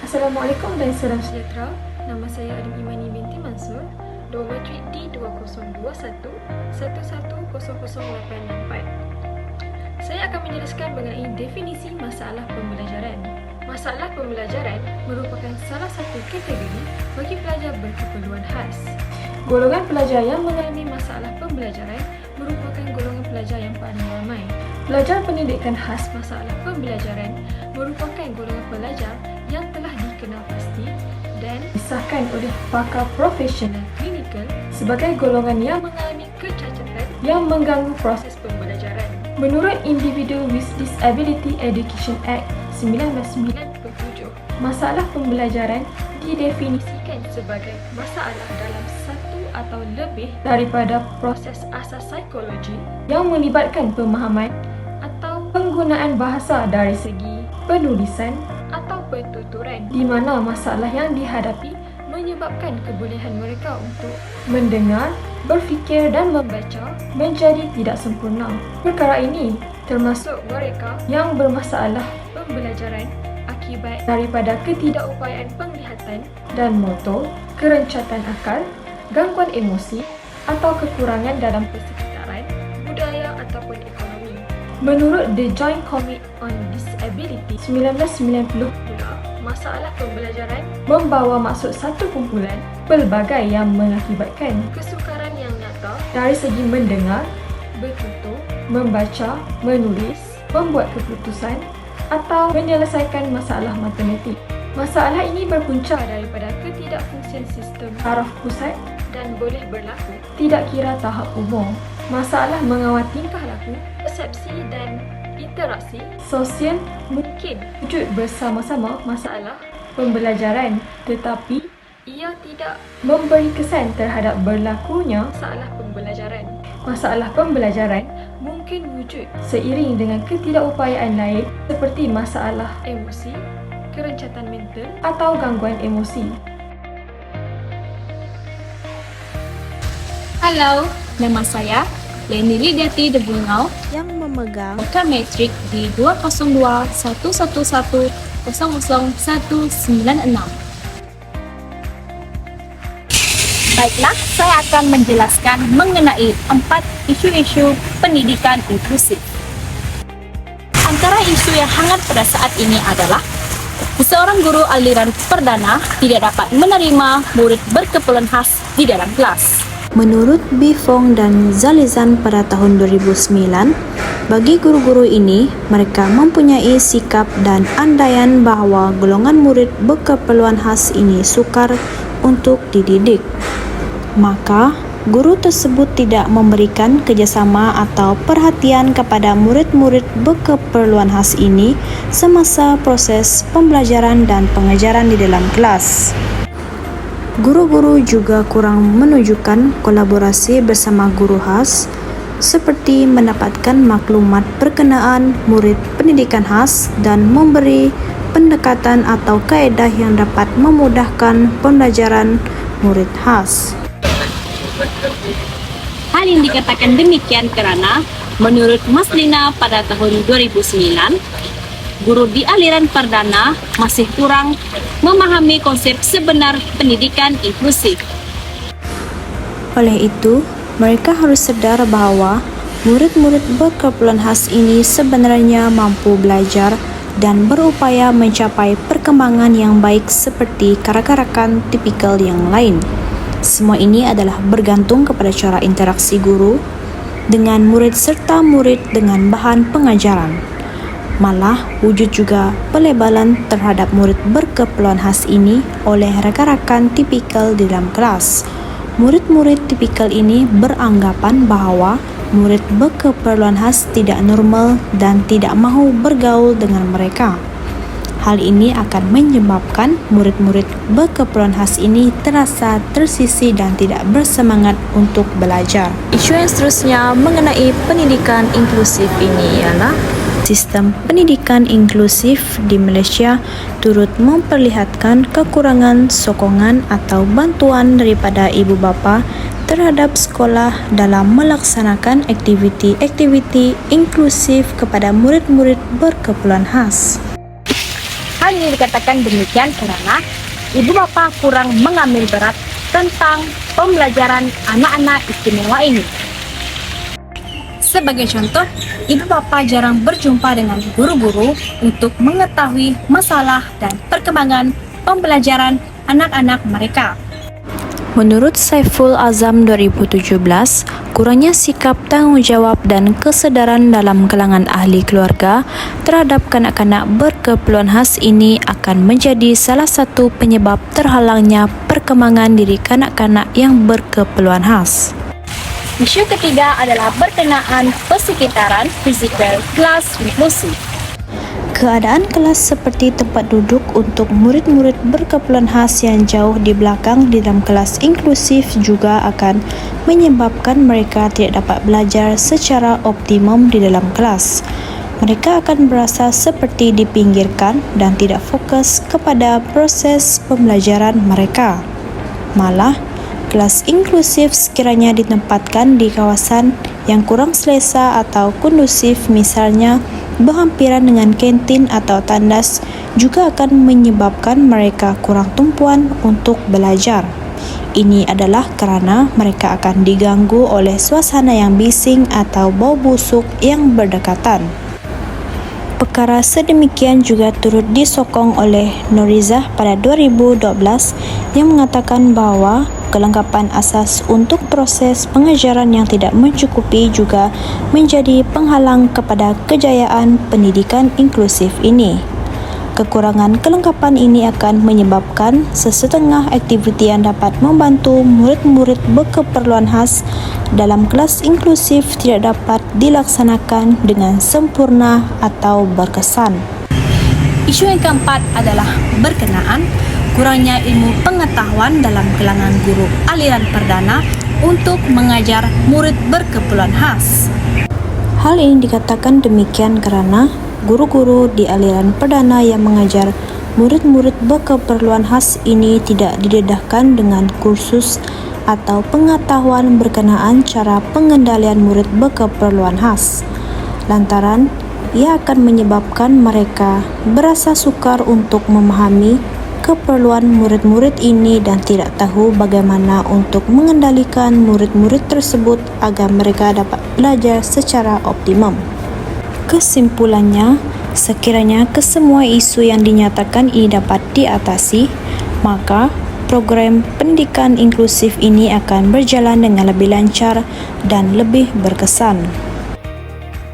Assalamualaikum dan salam sejahtera. Nama saya Adim Imani binti Mansur, Dormitory D20211100864. Saya akan menjelaskan mengenai definisi masalah pembelajaran. Masalah pembelajaran merupakan salah satu kategori bagi pelajar berkeperluan khas. Golongan pelajar yang mengalami masalah pembelajaran merupakan golongan pelajar yang paling ramai. Pelajar pendidikan khas masalah pembelajaran merupakan golongan pelajar yang telah dikenal pasti dan disahkan oleh pakar profesional klinikal sebagai golongan yang mengalami kecacatan yang mengganggu proses pembelajaran. Menurut Individual with Disability Education Act 1997, masalah pembelajaran didefinisikan sebagai masalah dalam satu atau lebih daripada proses asas psikologi yang melibatkan pemahaman atau penggunaan bahasa dari segi penulisan atau pentuturan, di mana masalah yang dihadapi menyebabkan kebolehan mereka untuk mendengar, berfikir dan membaca menjadi tidak sempurna. Perkara ini termasuk mereka yang bermasalah pembelajaran akibat daripada ketidakupayaan penglihatan dan motor, kerencatan akal, gangguan emosi atau kekurangan dalam persekitaran, budaya ataupun ekonomi. Menurut The Joint Committee on Disability 1990 pula, masalah pembelajaran membawa maksud satu kumpulan pelbagai yang mengakibatkan kesukaran yang nyata dari segi mendengar, bertutur, membaca, menulis, membuat keputusan atau menyelesaikan masalah matematik. Masalah ini berpunca daripada ketidakfungsian sistem saraf pusat dan boleh berlaku tidak kira tahap umur. Masalah mengawal tingkah laku, persepsi dan interaksi sosial mungkin wujud bersama-sama masalah pembelajaran, tetapi ia tidak memberi kesan terhadap berlakunya masalah pembelajaran. Masalah pembelajaran mungkin wujud seiring dengan ketidakupayaan lain seperti masalah emosi, kerencatan mental atau gangguan emosi. Halo, nama saya Leni Lidiati Debungau yang memegang vokal metrik di 20211100196. Baiklah, saya akan menjelaskan mengenai 4 isu-isu pendidikan inklusif. Antara isu yang hangat pada saat ini adalah seorang guru aliran perdana tidak dapat menerima murid berkeperluan khas di dalam kelas. Menurut Bifong dan Zalizan pada tahun 2009, bagi guru-guru ini, mereka mempunyai sikap dan andaian bahawa golongan murid berkeperluan khas ini sukar untuk dididik. Maka, guru tersebut tidak memberikan kerjasama atau perhatian kepada murid-murid berkeperluan khas ini semasa proses pembelajaran dan pengajaran di dalam kelas. Guru-guru juga kurang menunjukkan kolaborasi bersama guru khas seperti mendapatkan maklumat berkenaan murid pendidikan khas dan memberi pendekatan atau kaedah yang dapat memudahkan pembelajaran murid khas. Hal yang dikatakan demikian kerana menurut Mas Lina pada tahun 2009, guru-guru di aliran perdana masih kurang memahami konsep sebenar pendidikan inklusif. Oleh itu, mereka harus sadar bahwa murid-murid berkeperluan khas ini sebenarnya mampu belajar dan berupaya mencapai perkembangan yang baik seperti kanak-kanakan tipikal yang lain. Semua ini adalah bergantung kepada cara interaksi guru dengan murid serta murid dengan bahan pengajaran. Malah, wujud juga pelebalan terhadap murid berkeperluan khas ini oleh rakan-rakan tipikal di dalam kelas. Murid-murid tipikal ini beranggapan bahwa murid berkeperluan khas tidak normal dan tidak mahu bergaul dengan mereka. Hal ini akan menyebabkan murid-murid berkeperluan khas ini terasa tersisih dan tidak bersemangat untuk belajar. Isu yang seterusnya mengenai pendidikan inklusif ini ialah sistem pendidikan inklusif di Malaysia turut memperlihatkan kekurangan sokongan atau bantuan daripada ibu bapa terhadap sekolah dalam melaksanakan aktiviti-aktiviti inklusif kepada murid-murid berkeperluan khas. Hal ini dikatakan demikian karena ibu bapa kurang mengambil berat tentang pembelajaran anak-anak istimewa ini. Sebagai contoh, ibu bapa jarang berjumpa dengan guru-guru untuk mengetahui masalah dan perkembangan pembelajaran anak-anak mereka. Menurut Saiful Azam 2017, kurangnya sikap tanggungjawab dan kesedaran dalam kalangan ahli keluarga terhadap kanak-kanak berkeperluan khas ini akan menjadi salah satu penyebab terhalangnya perkembangan diri kanak-kanak yang berkeperluan khas. Isu ketiga adalah berkenaan persekitaran fizikal kelas inklusif. Keadaan kelas seperti tempat duduk untuk murid-murid berkeperluan khas yang jauh di belakang di dalam kelas inklusif juga akan menyebabkan mereka tidak dapat belajar secara optimum di dalam kelas. Mereka akan berasa seperti dipinggirkan dan tidak fokus kepada proses pembelajaran mereka. Malah, kelas inklusif sekiranya ditempatkan di kawasan yang kurang selesa atau kondusif, misalnya berhampiran dengan kantin atau tandas, juga akan menyebabkan mereka kurang tumpuan untuk belajar. Ini adalah kerana mereka akan diganggu oleh suasana yang bising atau bau busuk yang berdekatan. Perkara sedemikian juga turut disokong oleh Norizah pada 2012 yang mengatakan bahawa kelengkapan asas untuk proses pengajaran yang tidak mencukupi juga menjadi penghalang kepada kejayaan pendidikan inklusif ini. Kekurangan kelengkapan ini akan menyebabkan sesetengah aktiviti yang dapat membantu murid-murid berkeperluan khas dalam kelas inklusif tidak dapat dilaksanakan dengan sempurna atau berkesan. Isu yang keempat adalah berkenaan kurangnya ilmu pengetahuan dalam kalangan guru aliran perdana untuk mengajar murid berkeperluan khas. Hal ini dikatakan demikian kerana guru-guru di aliran perdana yang mengajar murid-murid berkeperluan khas ini tidak didedahkan dengan kursus atau pengetahuan berkenaan cara pengendalian murid berkeperluan khas. Lantaran, ia akan menyebabkan mereka berasa sukar untuk memahami keperluan murid-murid ini dan tidak tahu bagaimana untuk mengendalikan murid-murid tersebut agar mereka dapat belajar secara optimum. Kesimpulannya, sekiranya kesemua isu yang dinyatakan ini dapat diatasi, maka program pendidikan inklusif ini akan berjalan dengan lebih lancar dan lebih berkesan.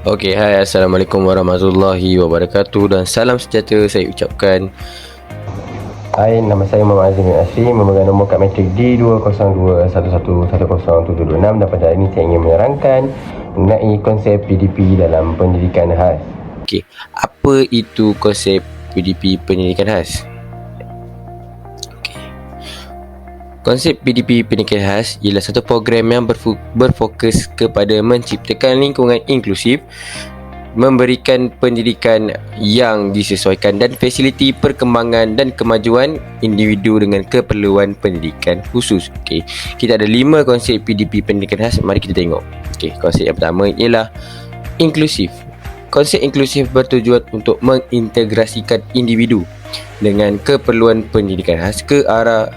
Okey, hai, Assalamualaikum warahmatullahi wabarakatuh dan salam sejahtera saya ucapkan. Hai, nama saya Muhammad Azim bin Asri, memegang nombor kad matrik D202111076 dan pada hari ini saya ingin menerangkan mengenai konsep PDP dalam pendidikan khas. Okey, apa itu konsep PDP pendidikan khas? Okey. Konsep PDP pendidikan khas ialah satu program yang berfokus kepada menciptakan lingkungan inklusif, memberikan pendidikan yang disesuaikan dan fasiliti perkembangan dan kemajuan individu dengan keperluan pendidikan khusus. Okey, kita ada 5 konsep PDP pendidikan khas. Mari kita tengok. Okey, konsep yang pertama ialah inklusif. Konsep inklusif bertujuan untuk mengintegrasikan individu dengan keperluan pendidikan khas ke arah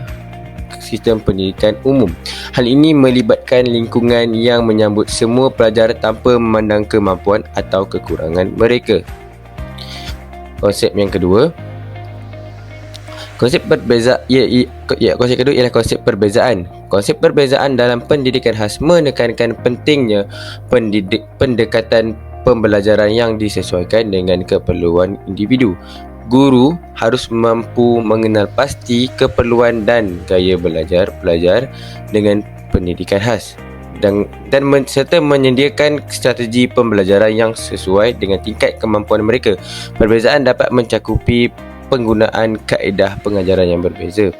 sistem pendidikan umum. Hal ini melibatkan lingkungan yang menyambut semua pelajar tanpa memandang kemampuan atau kekurangan mereka. Konsep yang kedua, konsep kedua ialah konsep perbezaan. Konsep perbezaan dalam pendidikan khas menekankan pentingnya pendekatan pembelajaran yang disesuaikan dengan keperluan individu. Guru harus mampu mengenal pasti keperluan dan gaya belajar pelajar dengan pendidikan khas dan serta menyediakan strategi pembelajaran yang sesuai dengan tingkat kemampuan mereka. Perbezaan dapat mencakupi penggunaan kaedah pengajaran yang berbeza,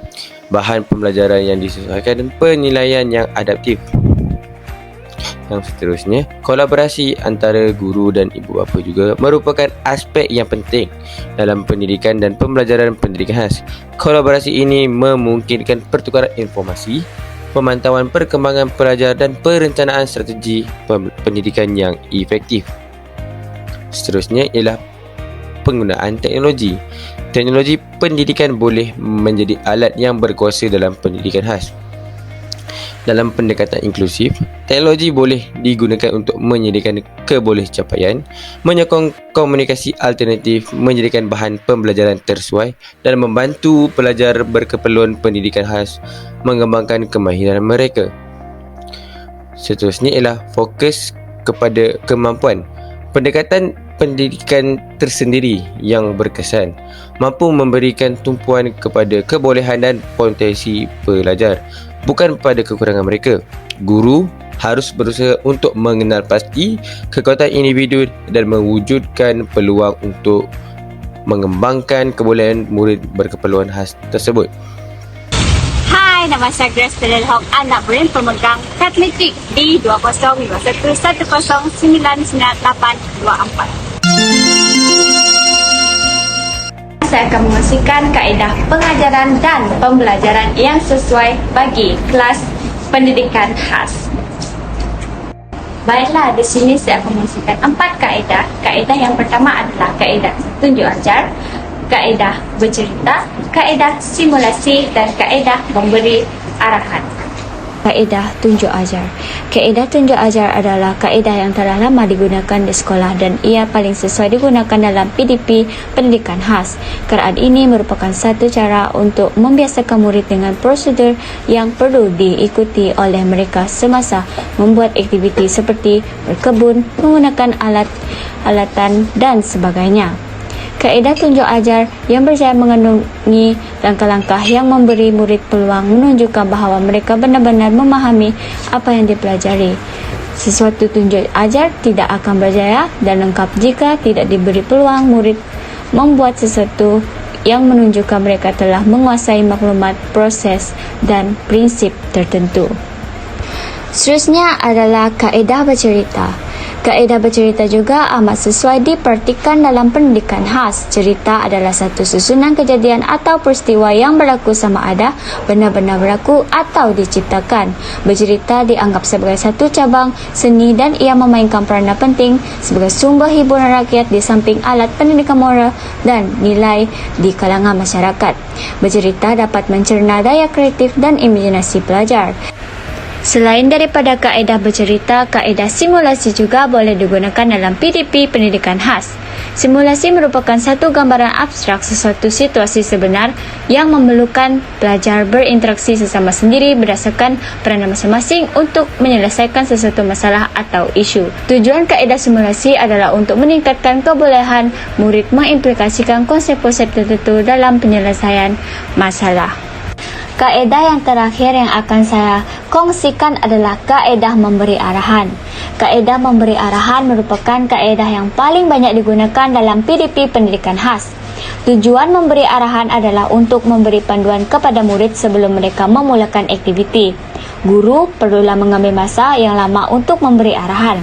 bahan pembelajaran yang disesuaikan dan penilaian yang adaptif. Yang seterusnya, kolaborasi antara guru dan ibu bapa juga merupakan aspek yang penting dalam pendidikan dan pembelajaran pendidikan khas. Kolaborasi ini memungkinkan pertukaran informasi, pemantauan perkembangan pelajar dan perencanaan strategi pendidikan yang efektif. Seterusnya ialah penggunaan teknologi. Teknologi pendidikan boleh menjadi alat yang berkuasa dalam pendidikan khas. Dalam pendekatan inklusif, teknologi boleh digunakan untuk menyediakan kebolehcapaian, menyokong komunikasi alternatif, menjadikan bahan pembelajaran tersesuai dan membantu pelajar berkeperluan pendidikan khas mengembangkan kemahiran mereka. Seterusnya ialah fokus kepada kemampuan. Pendekatan pendidikan tersendiri yang berkesan mampu memberikan tumpuan kepada kebolehan dan potensi pelajar, bukan pada kekurangan mereka. Guru harus berusaha untuk mengenal pasti kekuatan individu dan mewujudkan peluang untuk mengembangkan kebolehan murid berkeperluan khas tersebut. Hai, nama saya Grace Pedelhok, anak murid pemegang Katlitik D2051109984. Saya akan mengkongsikan kaedah pengajaran dan pembelajaran yang sesuai bagi kelas pendidikan khas. Baiklah, di sini saya akan mengkongsikan 4 kaedah. Kaedah yang pertama adalah kaedah tunjuk ajar, kaedah bercerita, kaedah simulasi dan kaedah memberi arahan. Kaedah tunjuk ajar. Kaedah tunjuk ajar adalah kaedah yang telah lama digunakan di sekolah dan ia paling sesuai digunakan dalam PDP pendidikan khas. Kerana ini merupakan satu cara untuk membiasakan murid dengan prosedur yang perlu diikuti oleh mereka semasa membuat aktiviti seperti berkebun, menggunakan alatan dan sebagainya. Kaedah tunjuk ajar yang berjaya mengandungi langkah-langkah yang memberi murid peluang menunjukkan bahawa mereka benar-benar memahami apa yang dipelajari. Sesuatu tunjuk ajar tidak akan berjaya dan lengkap jika tidak diberi peluang murid membuat sesuatu yang menunjukkan mereka telah menguasai maklumat, proses dan prinsip tertentu. Seterusnya adalah kaedah bercerita. Kaedah bercerita juga amat sesuai diperhatikan dalam pendidikan khas. Cerita adalah satu susunan kejadian atau peristiwa yang berlaku sama ada benar-benar berlaku atau diciptakan. Bercerita dianggap sebagai satu cabang seni dan ia memainkan peranan penting sebagai sumber hiburan rakyat di samping alat pendidikan moral dan nilai di kalangan masyarakat. Bercerita dapat mencerna daya kreatif dan imajinasi pelajar. Selain daripada kaedah bercerita, kaedah simulasi juga boleh digunakan dalam PDP pendidikan khas. Simulasi merupakan satu gambaran abstrak sesuatu situasi sebenar yang memerlukan pelajar berinteraksi sesama sendiri berdasarkan peranan masing-masing untuk menyelesaikan sesuatu masalah atau isu. Tujuan kaedah simulasi adalah untuk meningkatkan kebolehan murid mengimplikasikan konsep-konsep tertentu dalam penyelesaian masalah. Kaedah yang terakhir yang akan saya kongsikan adalah kaedah memberi arahan. Kaedah memberi arahan merupakan kaedah yang paling banyak digunakan dalam PDP pendidikan khas. Tujuan memberi arahan adalah untuk memberi panduan kepada murid sebelum mereka memulakan aktiviti. Guru perlulah mengambil masa yang lama untuk memberi arahan.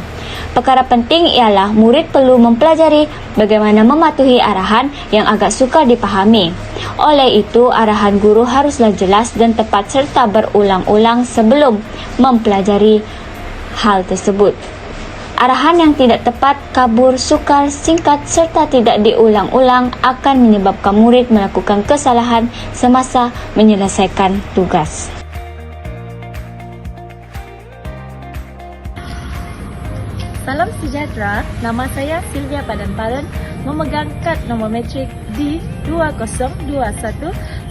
Perkara penting ialah murid perlu mempelajari bagaimana mematuhi arahan yang agak sukar dipahami. Oleh itu, arahan guru haruslah jelas dan tepat serta berulang-ulang sebelum mempelajari hal tersebut. Arahan yang tidak tepat, kabur, sukar, singkat serta tidak diulang-ulang akan menyebabkan murid melakukan kesalahan semasa menyelesaikan tugas. Salam sejahtera, nama saya Sylvia Padan-Padan, memegang kad nombor metrik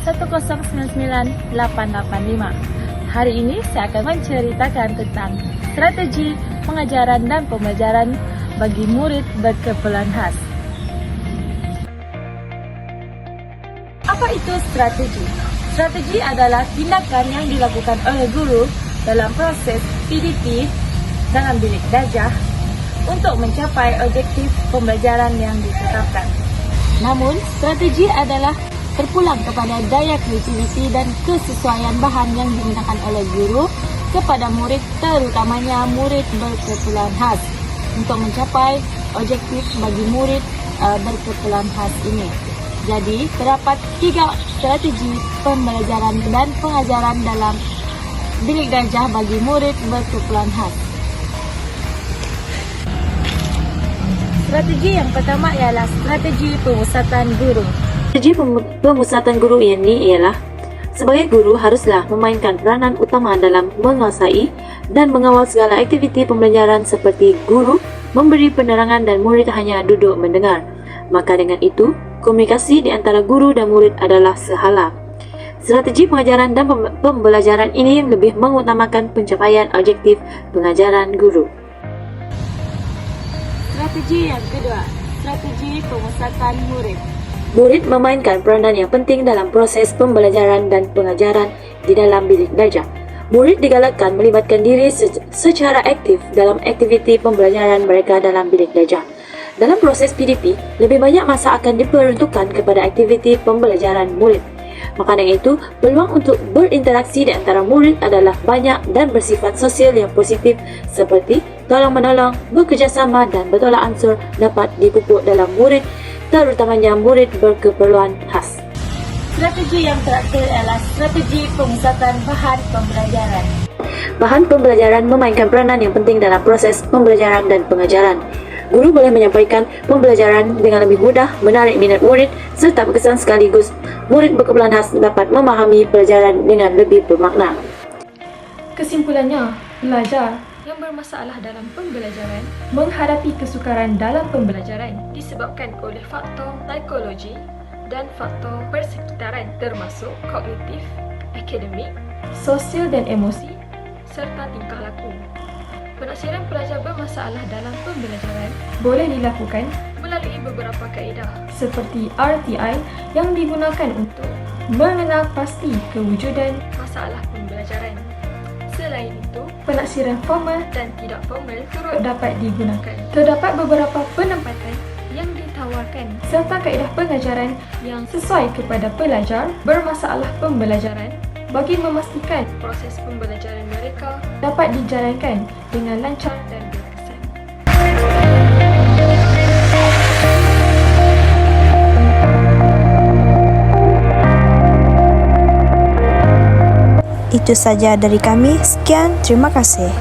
D2111099885. Hari ini saya akan menceritakan tentang strategi pengajaran dan pembelajaran bagi murid berkeperluan khas. Apa itu strategi? Strategi adalah tindakan yang dilakukan oleh guru dalam proses PDP dalam bilik darjah untuk mencapai objektif pembelajaran yang ditetapkan. Namun, strategi adalah terpulang kepada daya kreativiti dan kesesuaian bahan yang digunakan oleh guru kepada murid, terutamanya murid berkeperluan khas, untuk mencapai objektif bagi murid berkeperluan khas ini. Jadi, terdapat 3 strategi pembelajaran dan pengajaran dalam bilik darjah bagi murid berkeperluan khas. Strategi yang pertama ialah strategi pemusatan guru. Strategi pemusatan guru ini ialah sebagai guru haruslah memainkan peranan utama dalam menguasai dan mengawal segala aktiviti pembelajaran seperti guru memberi penerangan dan murid hanya duduk mendengar. Maka dengan itu, komunikasi di antara guru dan murid adalah sehala. Strategi pengajaran dan pembelajaran ini lebih mengutamakan pencapaian objektif pengajaran guru. Strategi yang kedua, strategi pemusatan murid. Murid memainkan peranan yang penting dalam proses pembelajaran dan pengajaran di dalam bilik darjah. Murid digalakkan melibatkan diri secara aktif dalam aktiviti pembelajaran mereka dalam bilik darjah. Dalam proses PDP, lebih banyak masa akan diperuntukkan kepada aktiviti pembelajaran murid. Maka dengan itu, peluang untuk berinteraksi di antara murid adalah banyak dan bersifat sosial yang positif seperti tolong-menolong, bekerjasama dan bertolak ansur dapat dipupuk dalam murid, terutamanya murid berkeperluan khas. Strategi yang terakhir adalah strategi pemusatan bahan pembelajaran. Bahan pembelajaran memainkan peranan yang penting dalam proses pembelajaran dan pengajaran. Guru boleh menyampaikan pembelajaran dengan lebih mudah, menarik minat murid serta berkesan sekaligus murid berkeperluan khas dapat memahami pelajaran dengan lebih bermakna. Kesimpulannya, pelajar yang bermasalah dalam pembelajaran menghadapi kesukaran dalam pembelajaran disebabkan oleh faktor psikologi dan faktor persekitaran termasuk kognitif, akademik, sosial dan emosi serta tingkah laku. Penaksiran pelajar bermasalah dalam pembelajaran boleh dilakukan melalui beberapa kaedah seperti RTI yang digunakan untuk mengenal pasti kewujudan masalah pembelajaran. Selain itu, penaksiran formal dan tidak formal turut dapat digunakan. Terdapat beberapa penempatan yang ditawarkan serta kaedah pengajaran yang sesuai kepada pelajar bermasalah pembelajaran bagi memastikan proses pembelajaran mereka dapat dijalankan dengan lancar dan berkesan. Itu saja dari kami. Sekian, terima kasih.